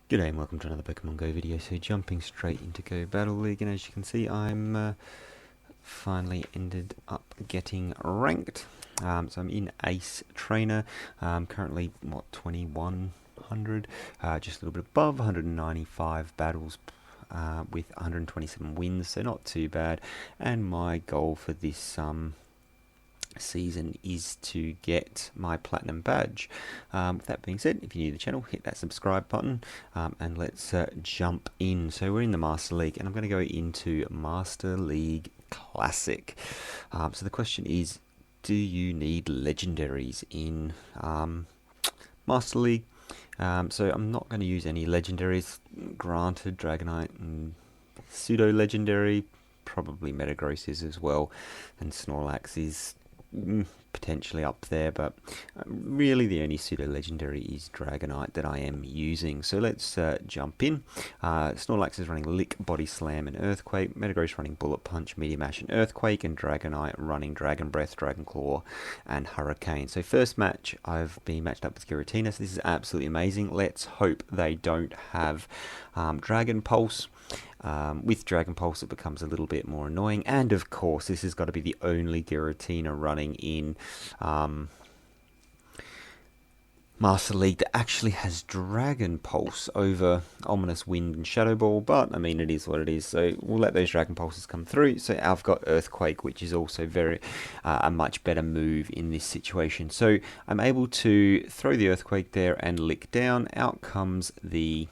G'day and welcome to another Pokemon Go video. So jumping straight into Go Battle League, and as you can see I'm finally ended up getting ranked. So I'm in Ace Trainer, currently what, 2100, just a little bit above 195 battles with 127 wins, so not too bad. And my goal for this season is to get my platinum badge. With that being said, if you're new to the channel, hit that subscribe button, and let's jump in. So we're in the Master League, and I'm going to go into Master League Classic. So the question is, do you need legendaries in Master League? So I'm not going to use any legendaries. Granted, Dragonite and pseudo legendary, probably Metagross is as well, and Snorlax is potentially up there, but really the only pseudo legendary is Dragonite that I am using. So let's jump in. Snorlax is running Lick, Body Slam, and Earthquake. Metagross running Bullet Punch, Meteor Mash, and Earthquake, and Dragonite running Dragon Breath, Dragon Claw, and Hurricane. So first match, I've been matched up with Giratina, so this is absolutely amazing. Let's hope they don't have Dragon Pulse. With Dragon Pulse it becomes a little bit more annoying, and of course this has got to be the only Giratina running in Master League that actually has Dragon Pulse over Ominous Wind and Shadow Ball, but I mean it is what it is, so we'll let those Dragon Pulses come through. So I've got Earthquake, which is also very a much better move in this situation. So I'm able to throw the Earthquake there and lick down. Out comes the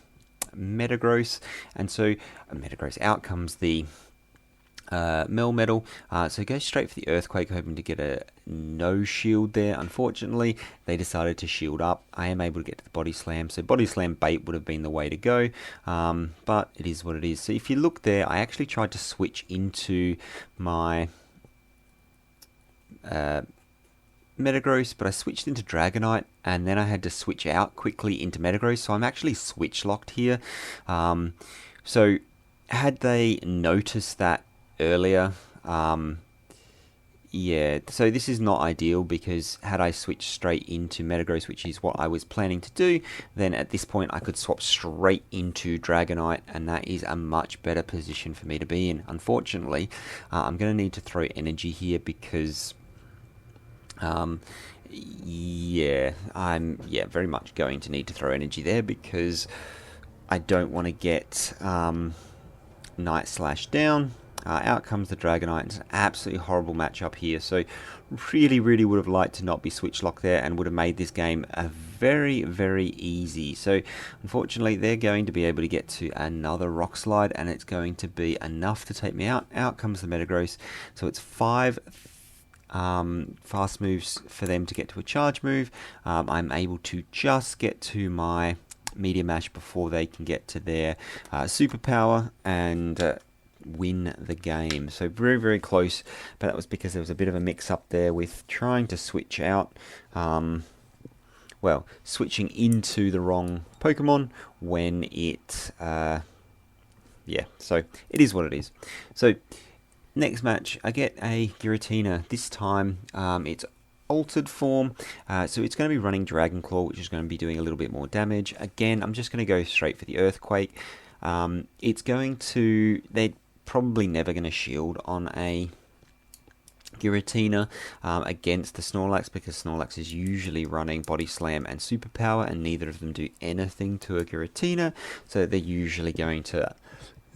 Metagross, and so Metagross, out comes the Melmetal, so go straight for the Earthquake, hoping to get a no shield there. Unfortunately they decided to shield up. I am able to get to the Body Slam, so Body Slam bait would have been the way to go, but it is what it is. So if you look there, I actually tried to switch into my Metagross, but I switched into Dragonite, and then I had to switch out quickly into Metagross, so I'm actually switch locked here. So had they noticed that earlier, yeah, so this is not ideal, because had I switched straight into Metagross, which is what I was planning to do, then at this point I could swap straight into Dragonite, and that is a much better position for me to be in. Unfortunately, I'm going to need to throw energy here, because yeah, I'm very much going to need to throw energy there, because I don't want to get Night Slash down. Out comes the Dragonite. It's an absolutely horrible matchup here, so really would have liked to not be switch locked there, and would have made this game a very easy. So unfortunately they're going to be able to get to another Rock Slide, and it's going to be enough to take me out. Out comes the Metagross, so it's 5 fast moves for them to get to a charge move. I'm able to just get to my Meteor Mash before they can get to their superpower and win the game. So very close, but that was because there was a bit of a mix up there with trying to switch out, well, switching into the wrong Pokemon when it yeah, so it is what it is. So next match, I get a Giratina. This time, it's altered form, so it's going to be running Dragon Claw, which is going to be doing a little bit more damage. Again, I'm just going to go straight for the Earthquake. It's going to... They're probably never going to shield on a Giratina against the Snorlax, because Snorlax is usually running Body Slam and Superpower, and neither of them do anything to a Giratina, so they're usually going to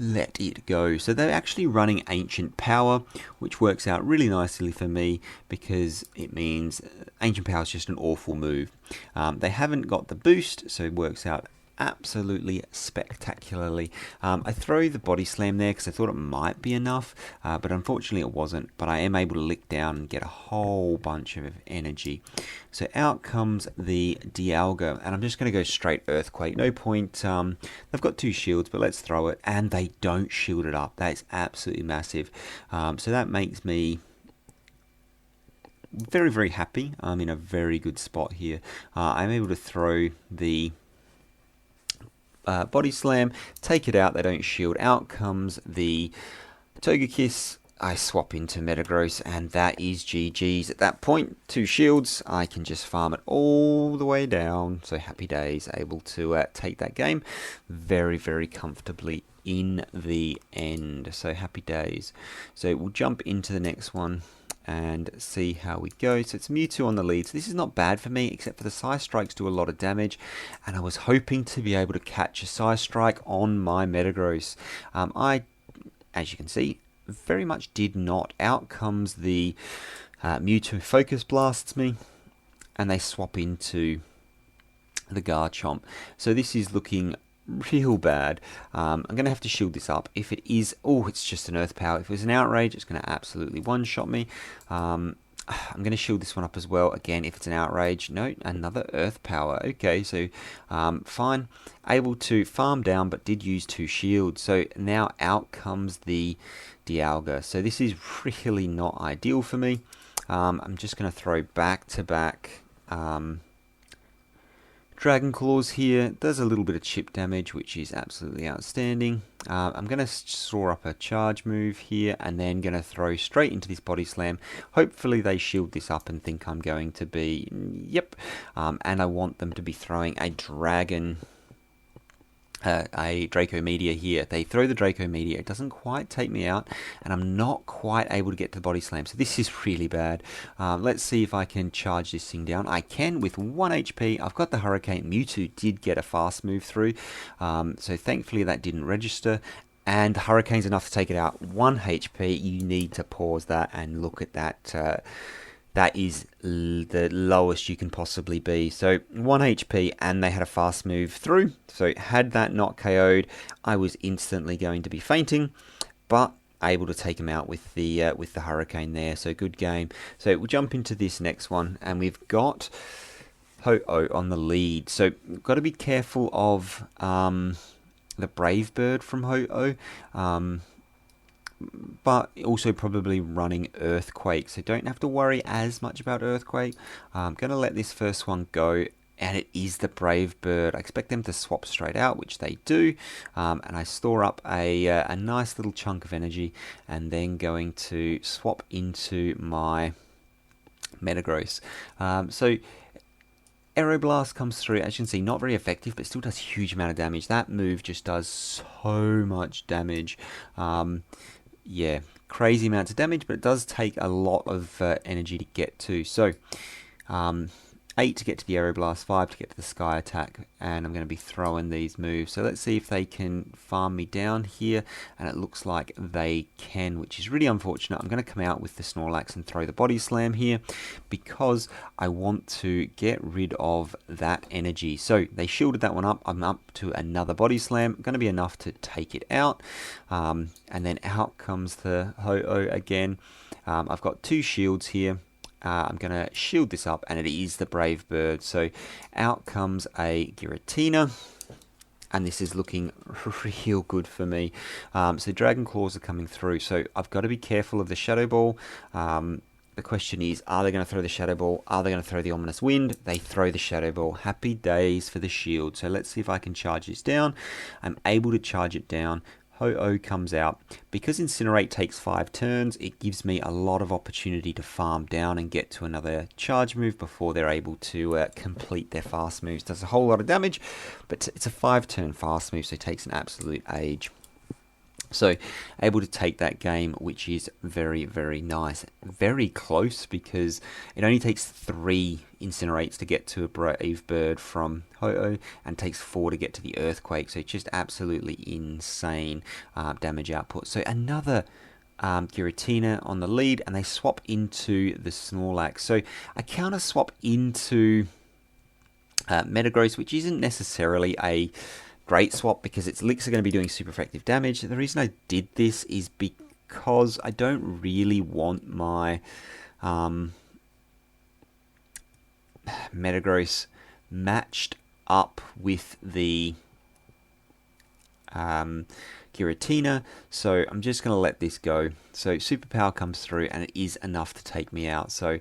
let it go. So they're actually running Ancient Power, which works out really nicely for me, because it means Ancient Power is just an awful move. They haven't got the boost, so it works out absolutely spectacularly. I throw the Body Slam there because I thought it might be enough, but unfortunately it wasn't. But I am able to lick down and get a whole bunch of energy. So out comes the Dialga, and I'm just going to go straight Earthquake. No point, they've got 2 shields, but let's throw it, and they don't shield it up. That is absolutely massive. So that makes me very happy. I'm in a very good spot here. I'm able to throw the Body Slam, take it out, they don't shield. Out comes the Togekiss, I swap into Metagross, and that is GG's. At that point, 2 shields, I can just farm it all the way down. So happy days, able to take that game very, very comfortably in the end. So happy days. So we'll jump into the next one and see how we go. So it's Mewtwo on the lead. So this is not bad for me, except for the Psy Strikes do a lot of damage, and I was hoping to be able to catch a Psy Strike on my Metagross. As you can see, very much did not. Out comes the Mewtwo Focus Blasts me, and they swap into the Garchomp. So this is looking real bad. I'm going to have to shield this up. If it is, oh, it's just an Earth Power. If it was an Outrage, it's going to absolutely one-shot me. I'm going to shield this one up as well. Again, if it's an Outrage, no, another Earth Power. Okay, so fine. Able to farm down, but did use 2 shields. So now out comes the Dialga. So this is really not ideal for me. I'm just going to throw back-to-back Dragon Claws here. Does a little bit of chip damage, which is absolutely outstanding. I'm going to store up a charge move here, and then going to throw straight into this Body Slam. Hopefully they shield this up and think I'm going to be, yep. And I want them to be throwing a Draco Meteor here. They throw the Draco Meteor. It doesn't quite take me out, and I'm not quite able to get to the Body Slam. So this is really bad. Let's see if I can charge this thing down. I can with 1 HP. I've got the Hurricane. Mewtwo did get a fast move through. So thankfully that didn't register. And the Hurricane's enough to take it out. 1 HP. You need to pause that and look at that. That is the lowest you can possibly be. So 1 HP, and they had a fast move through. So had that not KO'd, I was instantly going to be fainting, but able to take him out with the Hurricane there. So good game. So we'll jump into this next one, and we've got Ho-Oh on the lead. So we've got to be careful of the Brave Bird from Ho-Oh. But also probably running Earthquake, so don't have to worry as much about Earthquake. I'm going to let this first one go, and it is the Brave Bird. I expect them to swap straight out, which they do, and I store up a nice little chunk of energy, and then going to swap into my Metagross. So Aeroblast comes through, as you can see, not very effective, but still does a huge amount of damage. That move just does so much damage. Yeah, crazy amounts of damage, but it does take a lot of energy to get to. So, 8 to get to the Aeroblast, 5 to get to the Sky Attack, and I'm going to be throwing these moves. So let's see if they can farm me down here, and it looks like they can, which is really unfortunate. I'm going to come out with the Snorlax and throw the Body Slam here, because I want to get rid of that energy. So they shielded that one up. I'm up to another Body Slam. Going to be enough to take it out, and then out comes the Ho-Oh again. I've got 2 shields here. I'm going to shield this up, and it is the Brave Bird. So out comes a Giratina, and this is looking real good for me. So Dragon Claws are coming through, so I've got to be careful of the Shadow Ball. The question is, are they going to throw the Shadow Ball? Are they going to throw the Ominous Wind? They throw the Shadow Ball. Happy days for the shield. So let's see if I can charge this down. I'm able to charge it down. Ho-Oh comes out. Because Incinerate takes 5 turns, it gives me a lot of opportunity to farm down and get to another charge move before they're able to complete their fast moves. Does a whole lot of damage, but it's a 5-turn fast move, so it takes an absolute age. So, able to take that game, which is very, very nice. Very close, because it only takes 3 Incinerates to get to a Brave Bird from Ho-Oh, and takes 4 to get to the Earthquake. So, just absolutely insane damage output. So, another Giratina on the lead, and they swap into the Snorlax. So, I counter swap into Metagross, which isn't necessarily a great swap, because its licks are going to be doing super effective damage. The reason I did this is because I don't really want my Metagross matched up with the Giratina, so I'm just going to let this go. So Superpower comes through, and it is enough to take me out. So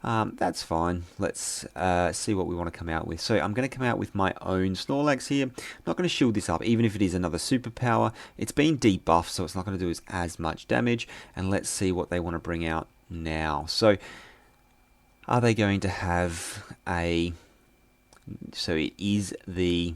That's fine. Let's see what we want to come out with. So I'm going to come out with my own Snorlax here. I'm not going to shield this up, even if it is another superpower. It's been debuffed, so it's not going to do as much damage. And let's see what they want to bring out now. So are they going to have a... So it is the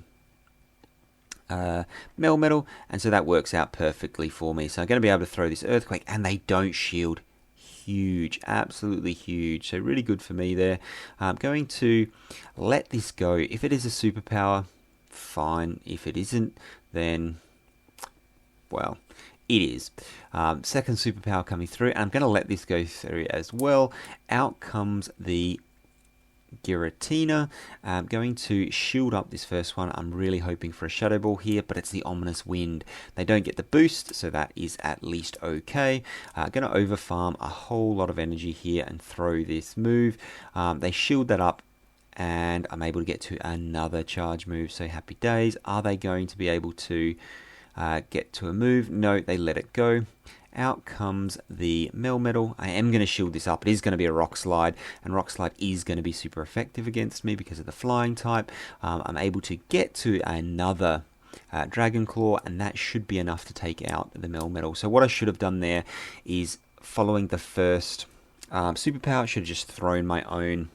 Melmetal, and so that works out perfectly for me. So I'm going to be able to throw this Earthquake, and they don't shield. Huge, absolutely huge. So really good for me there. I'm going to let this go. If it is a superpower, fine. If it isn't, then, well, it is. Second superpower coming through, and I'm going to let this go through as well. Out comes the Giratina. I'm going to shield up this first one. I'm really hoping for a Shadow Ball here, but it's the Ominous Wind. They don't get the boost, so that is at least okay. Going to overfarm a whole lot of energy here and throw this move. They shield that up, and I'm able to get to another charge move, so happy days. Are they going to be able to get to a move? No, they let it go. Out comes the Melmetal. I am going to shield this up. It is going to be a Rock Slide, and Rock Slide is going to be super effective against me because of the flying type. I'm able to get to another Dragon Claw, and that should be enough to take out the Melmetal. So what I should have done there is, following the first superpower, I should have just thrown my own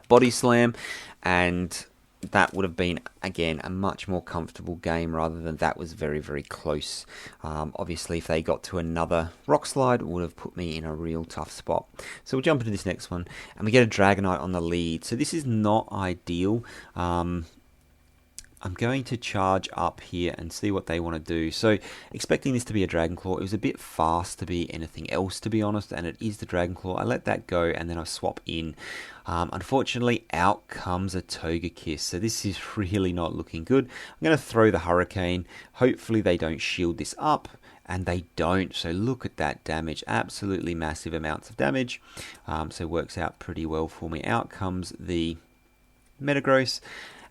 Body Slam, and that would have been, again, a much more comfortable game rather than that was very, very close. Obviously, if they got to another Rock Slide, it would have put me in a real tough spot. So we'll jump into this next one, and we get a Dragonite on the lead. So this is not ideal. I'm going to charge up here and see what they want to do. So expecting this to be a Dragon Claw, it was a bit fast to be anything else, to be honest, and it is the Dragon Claw. I let that go, and then I swap in. Unfortunately, out comes a Togekiss, so this is really not looking good. I'm going to throw the Hurricane. Hopefully they don't shield this up, and they don't. So look at that damage, absolutely massive amounts of damage. So works out pretty well for me. Out comes the Metagross.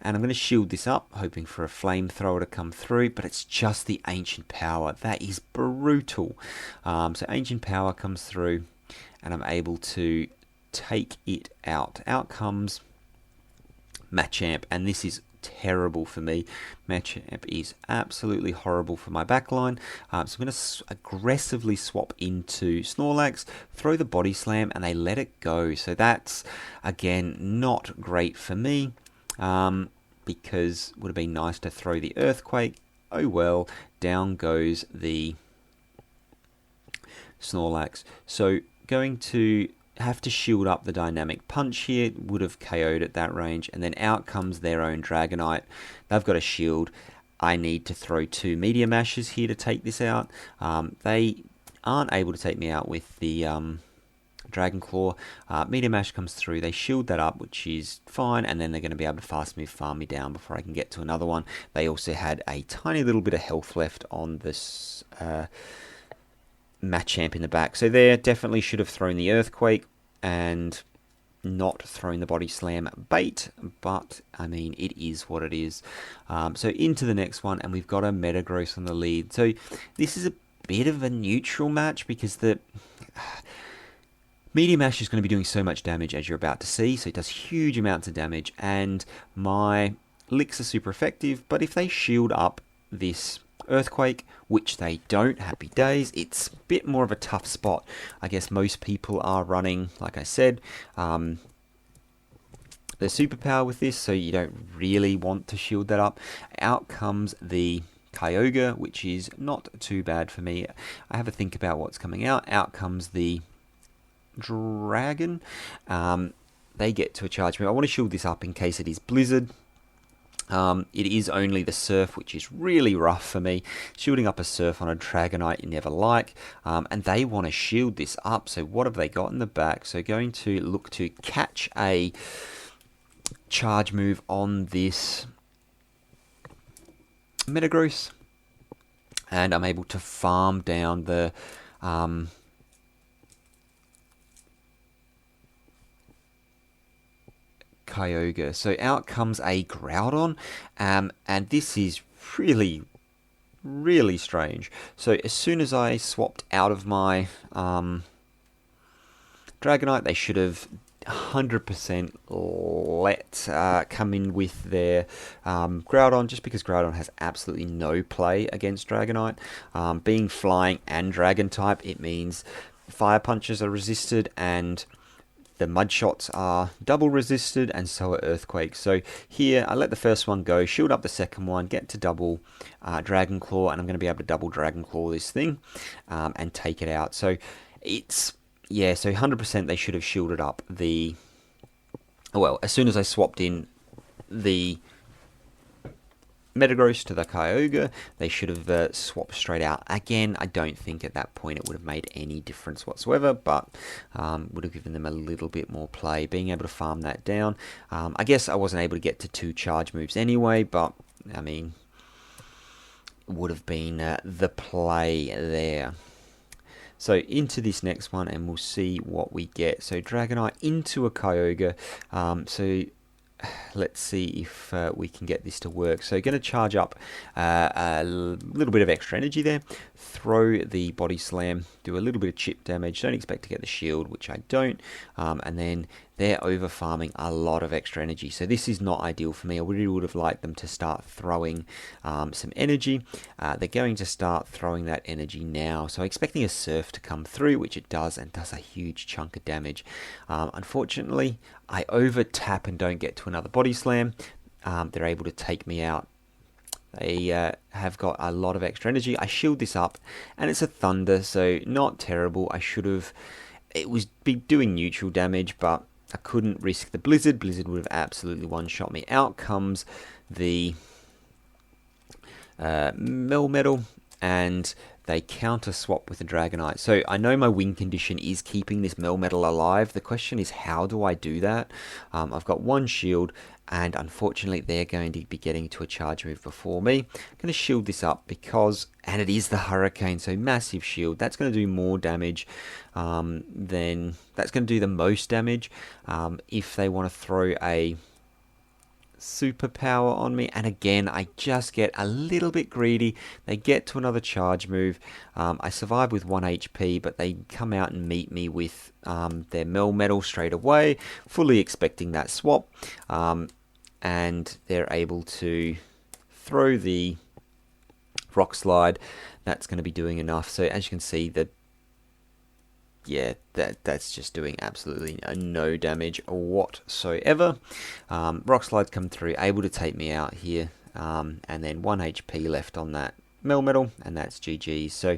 And I'm going to shield this up, hoping for a flamethrower to come through, but it's just the Ancient Power. That is brutal. So Ancient Power comes through, and I'm able to take it out. Out comes Machamp, and this is terrible for me. Machamp is absolutely horrible for my backline. So I'm going to aggressively swap into Snorlax, throw the Body Slam, and they let it go. So that's, again, not great for me. Because it would have been nice to throw the Earthquake. Oh well, down goes the Snorlax. So going to have to shield up the Dynamic Punch here. Would have KO'd at that range. And then out comes their own Dragonite. They've got a shield. I need to throw 2 Meteor Mashes here to take this out. They aren't able to take me out with the Dragon Claw. Meteor Mash comes through, they shield that up, which is fine, and then they're going to be able to fast move farm me down before I can get to another one. They also had a tiny little bit of health left on this Machamp in the back, so there definitely should have thrown the Earthquake and not thrown the Body Slam bait, but I mean, it is what it is. So into the next one, and we've got a Metagross on the lead. So this is a bit of a neutral match because the Meteor Mash is going to be doing so much damage, as you're about to see, so it does huge amounts of damage, and my licks are super effective, but if they shield up this Earthquake, which they don't, happy days, it's a bit more of a tough spot. I guess most people are running, like I said, the superpower with this, so you don't really want to shield that up. Out comes the Kyogre, which is not too bad for me. I have a think about what's coming out. Out comes the Dragon. They get to a charge move. I want to shield this up in case it is Blizzard. It is only the Surf, which is really rough for me. Shielding up a Surf on a Dragonite you never like. And they want to shield this up. So what have they got in the back? So going to look to catch a charge move on this Metagross. And I'm able to farm down the Kyogre. So out comes a Groudon, and this is really, really strange. So as soon as I swapped out of my Dragonite, they should have 100% let come in with their Groudon, just because Groudon has absolutely no play against Dragonite. Being flying and dragon type, it means fire punches are resisted and the mud shots are double resisted, and so are earthquakes. So here I let the first one go, shield up the second one, get to double Dragon Claw, and I'm going to be able to double Dragon Claw this thing and take it out. So it's, yeah, so 100% they should have shielded up the, well, as soon as I swapped in the Metagross to the Kyogre, they should have swapped straight out. Again, I don't think at that point it would have made any difference whatsoever, but would have given them a little bit more play, being able to farm that down. I guess I wasn't able to get to 2 charge moves anyway, but, I mean, it would have been the play there. So into this next one, and we'll see what we get. So Dragonite into a Kyogre. So let's see if we can get this to work. So going to charge up a little bit of extra energy there. Throw the Body Slam. Do a little bit of chip damage. Don't expect to get the shield, which I don't. And then they're over farming a lot of extra energy. So this is not ideal for me. I really would have liked them to start throwing some energy. They're going to start throwing that energy now. So expecting a Surf to come through, which it does, and does a huge chunk of damage. Unfortunately, I over tap and don't get to another Body Slam. They're able to take me out. They have got a lot of extra energy. I shield this up, and it's a Thunder, so not terrible. I should have... It was be doing neutral damage, but I couldn't risk the Blizzard. Blizzard would have absolutely one-shot me. Out comes the Melmetal, and they counter swap with the Dragonite. So I know my win condition is keeping this Melmetal alive. The question is, how do I do that? I've got 1 shield, and unfortunately they're going to be getting to a charge move before me. I'm going to shield this up because, and it is the Hurricane, so massive shield. That's going to do more damage than, that's going to do the most damage if they want to throw a superpower on me. And again, I just get a little bit greedy. They get to another charge move. I survive with 1 HP, but they come out and meet me with their Melmetal straight away, fully expecting that swap. And they're able to throw the Rock Slide. That's going to be doing enough. So as you can see, yeah, that's just doing absolutely no damage whatsoever. Rock Slides come through, able to take me out here, and then 1 HP left on that Melmetal, and that's GG. So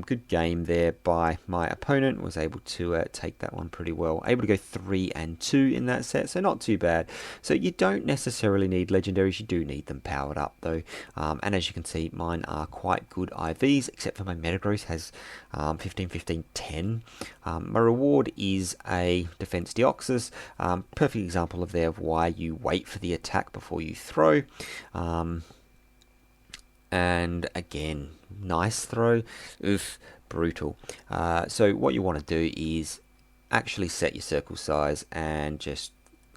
good game there by my opponent. Was able to take that one pretty well. Able to go 3-2 in that set, so not too bad. So you don't necessarily need legendaries. You do need them powered up though. And as you can see, mine are quite good IVs, except for my Metagross has 15, 15, 10. My reward is a Defense Deoxys. Perfect example of why you wait for the attack before you throw. And again, nice throw. Oof, brutal. So what you want to do is actually set your circle size and just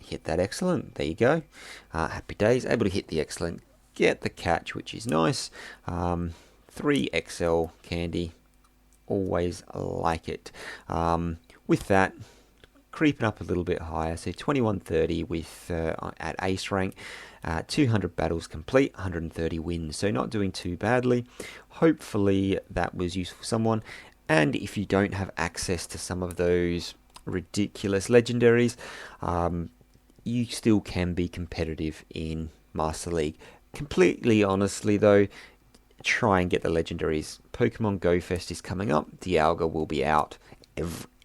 hit that excellent. There you go. Happy days. Able to hit the excellent. Get the catch, which is nice. 3XL candy. Always like it. With that, creeping up a little bit higher. So 2130 with at ace rank. 200 battles complete, 130 wins, so not doing too badly. Hopefully that was useful for someone. And if you don't have access to some of those ridiculous legendaries, you still can be competitive in Master League. Completely honestly though, try and get the legendaries. Pokemon Go Fest is coming up. Dialga will be out.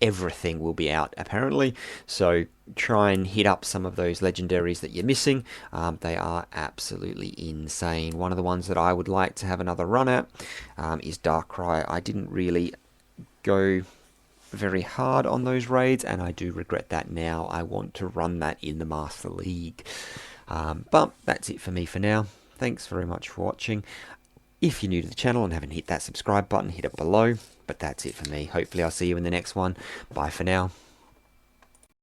Everything will be out apparently, so try and hit up some of those legendaries that you're missing. They are absolutely insane. One of the ones that I would like to have another run at is Darkrai. I didn't really go very hard on those raids, and I do regret that now. I want to run that in the Master League. But that's it for me for now. Thanks very much for watching. If you're new to the channel and haven't hit that subscribe button, hit it below. But that's it for me. Hopefully I'll see you in the next one. Bye for now.